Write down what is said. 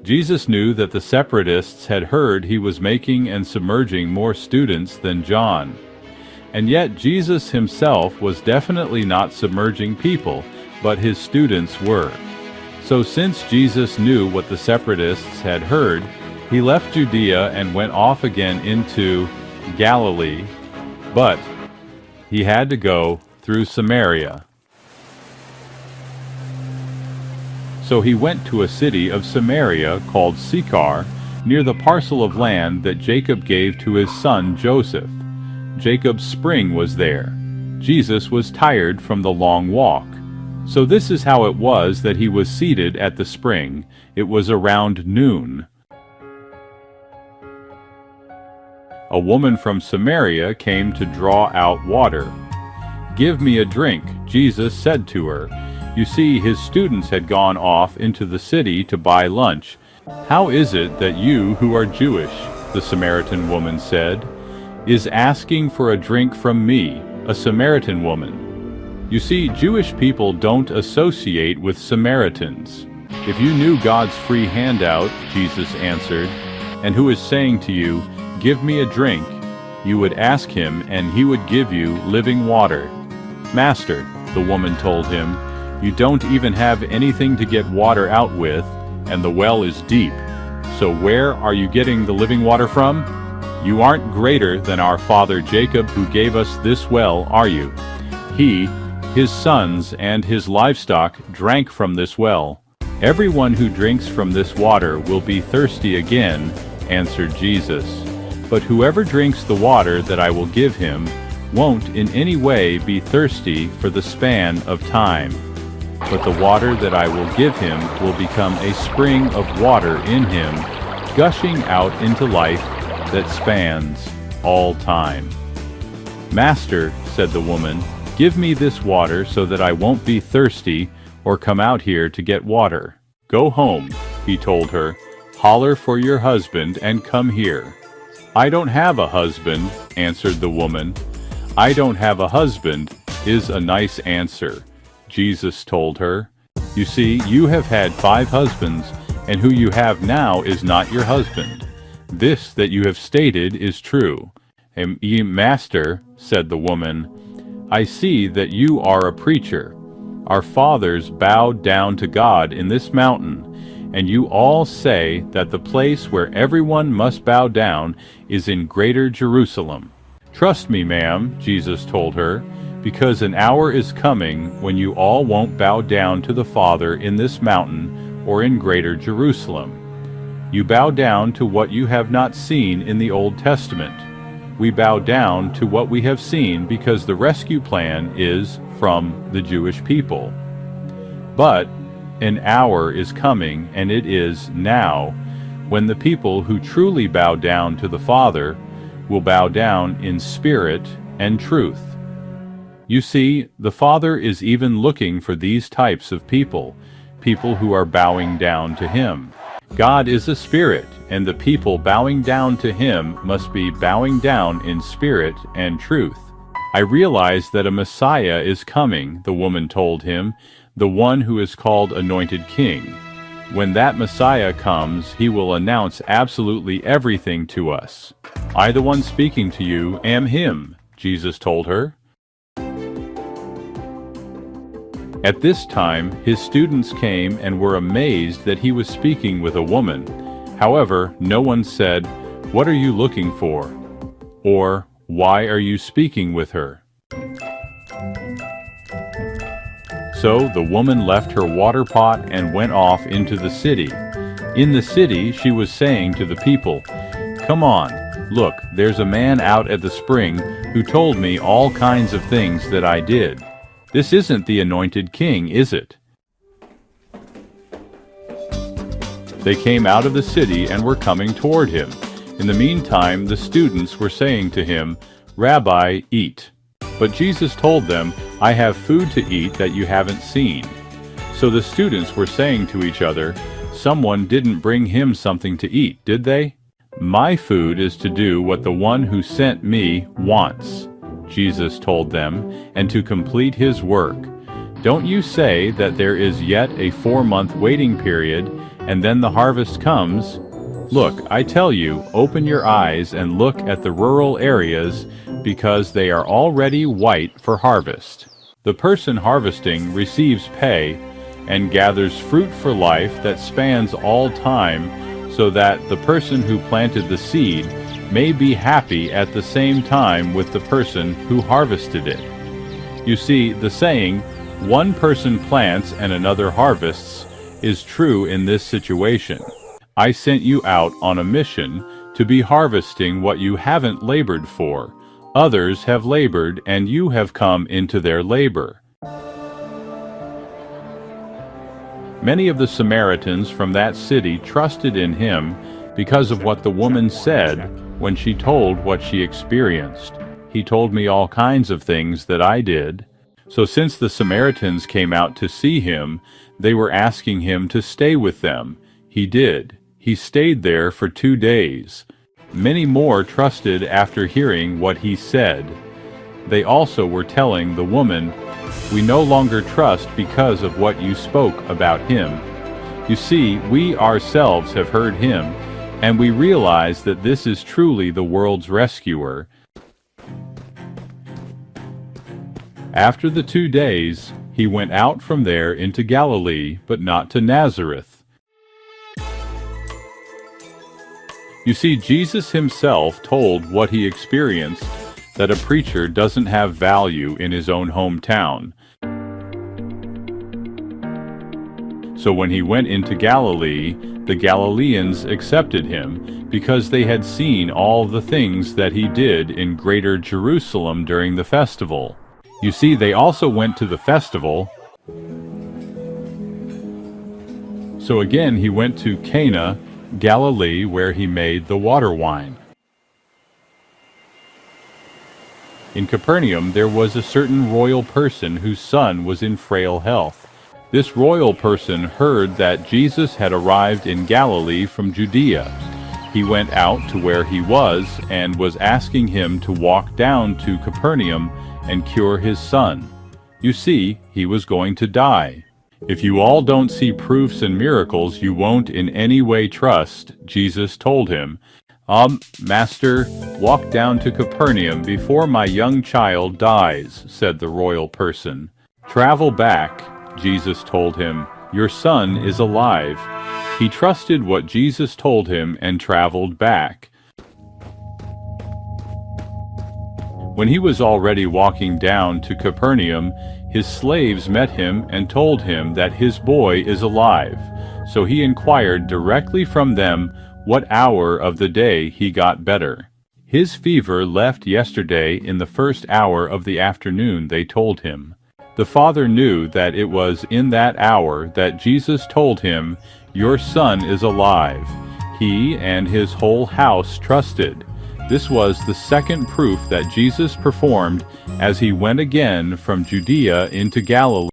Jesus knew that the Separatists had heard he was making and submerging more students than John. And yet Jesus himself was definitely not submerging people, but his students were. So since Jesus knew what the Separatists had heard, he left Judea and went off again into Galilee, but he had to go through Samaria. So he went to a city of Samaria called Sychar, near the parcel of land that Jacob gave to his son Joseph. Jacob's spring was there. Jesus was tired from the long walk. So this is how it was that he was seated at the spring. It was around noon. A woman from Samaria came to draw out water. "Give me a drink," Jesus said to her. You see, his students had gone off into the city to buy lunch. "How is it that you, who are Jewish," the Samaritan woman said, "is asking for a drink from me, a Samaritan woman?" You see, Jewish people don't associate with Samaritans. "If you knew God's free handout," Jesus answered, "and who is saying to you, 'Give me a drink,' you would ask him, and he would give you living water." "Master," the woman told him, "you don't even have anything to get water out with, and the well is deep. So where are you getting the living water from? You aren't greater than our father Jacob, who gave us this well, are you? He, his sons, and his livestock drank from this well. Everyone who drinks from this water will be thirsty again," answered Jesus. "But whoever drinks the water that I will give him won't in any way be thirsty for the span of time. But the water that I will give him will become a spring of water in him, gushing out into life that spans all time." "Master," said the woman, "give me this water so that I won't be thirsty or come out here to get water." "Go home," he told her. "Holler for your husband and come here." "I don't have a husband," answered the woman. "I don't have a husband" is a nice answer, Jesus told her. "You see, you have had 5 husbands, and who you have now is not your husband. This that you have stated is true." "Master," said the woman, "I see that you are a preacher. Our fathers bowed down to God in this mountain, and you all say that the place where everyone must bow down is in Greater Jerusalem." "Trust me, ma'am," Jesus told her, "because an hour is coming when you all won't bow down to the Father in this mountain or in Greater Jerusalem. You bow down to what you have not seen in the Old Testament. We bow down to what we have seen because the rescue plan is from the Jewish people. But an hour is coming, and it is now, when the people who truly bow down to the Father will bow down in spirit and truth." You see, the Father is even looking for these types of people who are bowing down to Him. God is a spirit, and the people bowing down to Him must be bowing down in spirit and truth. "I realize that a Messiah is coming," the woman told him, "the one who is called Anointed King. When that Messiah comes, he will announce absolutely everything to us. I, the one speaking to you, am him," Jesus told her. At this time, his students came and were amazed that he was speaking with a woman. However, no one said, "What are you looking for?" or "Why are you speaking with her?" So the woman left her water pot and went off into the city. In the city, she was saying to the people, "Come on, look, there's a man out at the spring who told me all kinds of things that I did. This isn't the Anointed King, is it?" They came out of the city and were coming toward him. In the meantime, the students were saying to him, "Rabbi, eat." But Jesus told them, "I have food to eat that you haven't seen." So the students were saying to each other, "Someone didn't bring him something to eat, did they?" "My food is to do what the one who sent me wants," Jesus told them, "and to complete his work. Don't you say that there is yet a 4-month waiting period, and then the harvest comes. Look, I tell you, open your eyes and look at the rural areas, because they are already white for harvest. The person harvesting receives pay and gathers fruit for life that spans all time, so that the person who planted the seed may be happy at the same time with the person who harvested it. You see, the saying, "One person plants and another harvests," is true in this situation. I sent you out on a mission to be harvesting what you haven't labored for. Others have labored, and you have come into their labor. Many of the Samaritans from that city trusted in him because of what the woman said when she told what she experienced. He told me all kinds of things that I did. So since the Samaritans came out to see him, they were asking him to stay with them. He did. He stayed there for 2 days. Many more trusted after hearing what he said. They also were telling the woman, "We no longer trust because of what you spoke about him." You see, we ourselves have heard him, and we realize that this is truly the world's rescuer. After the 2 days, he went out from there into Galilee, but not to Nazareth. You see, Jesus himself told what he experienced, that a preacher doesn't have value in his own hometown. So when he went into Galilee, the Galileans accepted him, because they had seen all the things that he did in greater Jerusalem during the festival. You see, they also went to the festival. So again he went to Cana, Galilee, where he made the water wine. In Capernaum there was a certain royal person whose son was in frail health. This royal person heard that Jesus had arrived in Galilee from Judea. He went out to where he was and was asking him to walk down to Capernaum and cure his son. You see, he was going to die. If you all don't see proofs and miracles, you won't in any way trust, Jesus told him. Master, walk down to Capernaum before my young child dies, said the royal person. Travel back, Jesus told him. Your son is alive. He trusted what Jesus told him and traveled back. When he was already walking down to Capernaum, his slaves met him and told him that his boy is alive. So he inquired directly from them what hour of the day he got better. His fever left yesterday in the first hour of the afternoon, they told him. The father knew that it was in that hour that Jesus told him, "Your son is alive." He and his whole house trusted. This was the second proof that Jesus performed as he went again from Judea into Galilee.